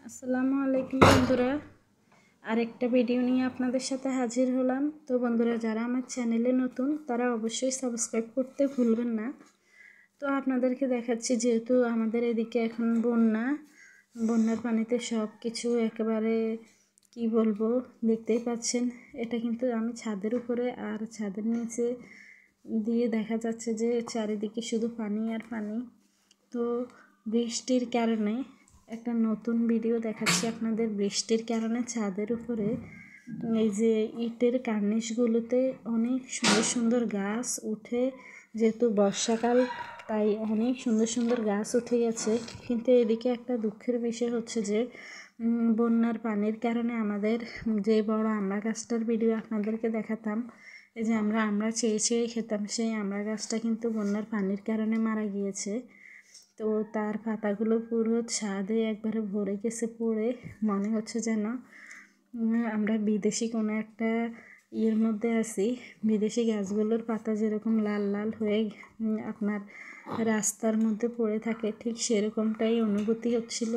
আসসালামু আলাইকুম বন্ধুরা, আরেকটা ভিডিও নিয়ে আপনাদের সাথে হাজির হলাম। তো বন্ধুরা, যারা আমার চ্যানেলে নতুন তারা অবশ্যই সাবস্ক্রাইব করতে ভুলবেন না। তো আপনাদেরকে দেখাচ্ছি, যেহেতু আমাদের এদিকে এখন বন্যার পানিতে সব কিছু একেবারে কি বলবো, দেখতেই পাচ্ছেন। এটা কিন্তু আমি ছাদের উপরে, আর ছাদের নিচে দিয়ে দেখা যাচ্ছে যে চারিদিকে শুধু পানি আর পানি। তো বৃষ্টির কারণে একটা নতুন ভিডিও দেখাচ্ছি আপনাদের। বৃষ্টির কারণে ছাদের উপরে এই যে ইটের কার্নিশগুলোতে অনেক সুন্দর সুন্দর গাছ উঠে, যেহেতু বর্ষাকাল তাই অনেক সুন্দর সুন্দর গাছ উঠে গেছে। কিন্তু এদিকে একটা দুঃখের বিষয় হচ্ছে যে বন্যার পানির কারণে আমাদের যে বড় আমড়া গাছটার ভিডিও আপনাদেরকে দেখাতাম, এই যে আমরা চেয়ে চেয়ে খেতাম, সেই আমড়া গাছটা কিন্তু বন্যার পানির কারণে মারা গিয়েছে। তো তার পাতাগুলো পুরো ছাদে একবারে ভরে গেছে পড়ে। মনে হচ্ছে যেন আমরা বিদেশি কোনো একটা ইয়ের মধ্যে আছি। বিদেশি গাছগুলোর পাতা যেরকম লাল লাল হয়ে আপনার রাস্তার মধ্যে পড়ে থাকে, ঠিক সেরকমটাই অনুভূতি হচ্ছিল।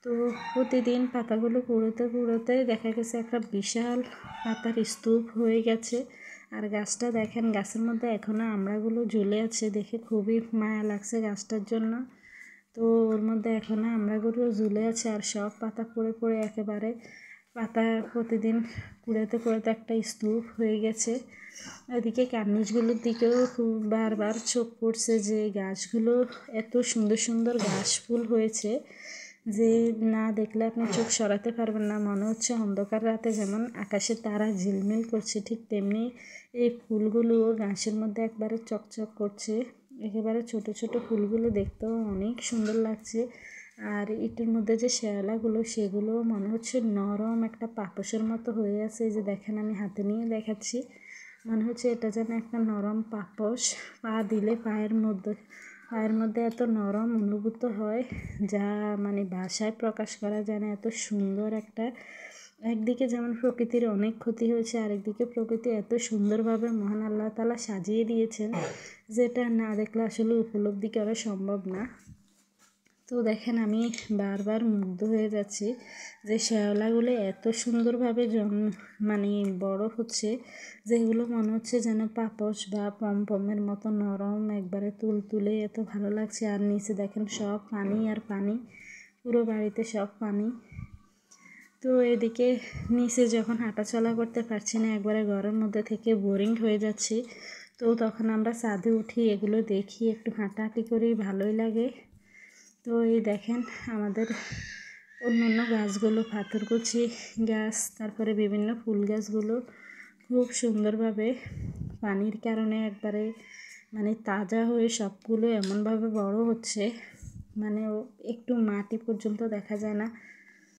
তো প্রতিদিন পাতাগুলো কুড়োতে কুড়োতে দেখা গেছে একটা বিশাল পাতার স্তূপ হয়ে গেছে। আর গাছটা দেখেন, গাছের মধ্যে এখনও আমড়াগুলো ঝুলে আছে, দেখে খুবই মায়া লাগছে গাছটার জন্য। তো ওর মধ্যে এখনও আমড়াগুলো ঝুলে আছে, আর সব পাতা পড়ে পড়ে একেবারে পাতা প্রতিদিন কুড়াতে কুড়াতে একটা স্তূপ হয়ে গেছে। এদিকে কার্নিশগুলোর দিকেও খুব বারবার চোখ পড়ছে, যে গাছগুলো এত সুন্দর সুন্দর ঘাস ফুল হয়েছে যে না দেখলে আপনি চোখ সরাতে পারবেন না। মনে হচ্ছে অন্ধকার রাতে যেমন আকাশে তারা ঝিলমিল করছে, ঠিক তেমনি এই ফুলগুলোও ঘাসের মধ্যে একবারে চকচক করছে। একেবারে ছোট ছোট ফুলগুলো দেখতেও অনেক সুন্দর লাগছে। আর ইটের মধ্যে যে শ্যাওলাগুলো, সেগুলো মনে হচ্ছে নরম একটা পাপোশের মতো হয়ে আছে। এই যে দেখেন, আমি হাতে নিয়ে দেখাচ্ছি, মনে হচ্ছে এটা যেন একটা নরম পাপোশ। পা দিলে পায়ের মধ্যে এত নরম অনুভূত হয়, যা মানে ভাষায় প্রকাশ করা যায় না। এত সুন্দর একটা, একদিকে যেমন প্রকৃতির অনেক ক্ষতি হয়েছে, আরেকদিকে প্রকৃতি এত সুন্দরভাবে মহান আল্লাহ তাআলা সাজিয়ে দিয়েছেন, যেটা না দেখলে আসলে উপলব্ধি করা সম্ভব না। তো দেখেন, আমি বারবার মুগ্ধ হয়ে যাচ্ছি যে শ্যাওলাগুলো এত সুন্দরভাবে মানে বড় হচ্ছে, যেগুলো মনে হচ্ছে যেন পাপোশ বা পমপমের মতো নরম, একবারে তুলতুলে, এত ভালো লাগছে। আর নিচে দেখেন সব পানি আর পানি, পুরো বাড়িতে সব পানি। তো এদিকে নিচে যখন হাঁটাচলা করতে পারছি না, একবারে ঘরের মধ্যে থেকে বোরিং হয়ে যাচ্ছি, তো তখন আমরা ছাদে উঠি, এগুলো দেখি, একটু হাঁটাহাঁটি করি, ভালোই লাগে। তো এই দেখেন আমাদের অন্য গাছগুলো, পাথরকুচি গাছ, তারপরে বিভিন্ন ফুল গাছগুলো খুব সুন্দরভাবে পানির কারণে একবারে মানে তাজা হয়ে সবগুলো এমনভাবে বড় হচ্ছে, মানে একটু মাটি পর্যন্ত দেখা যায় না।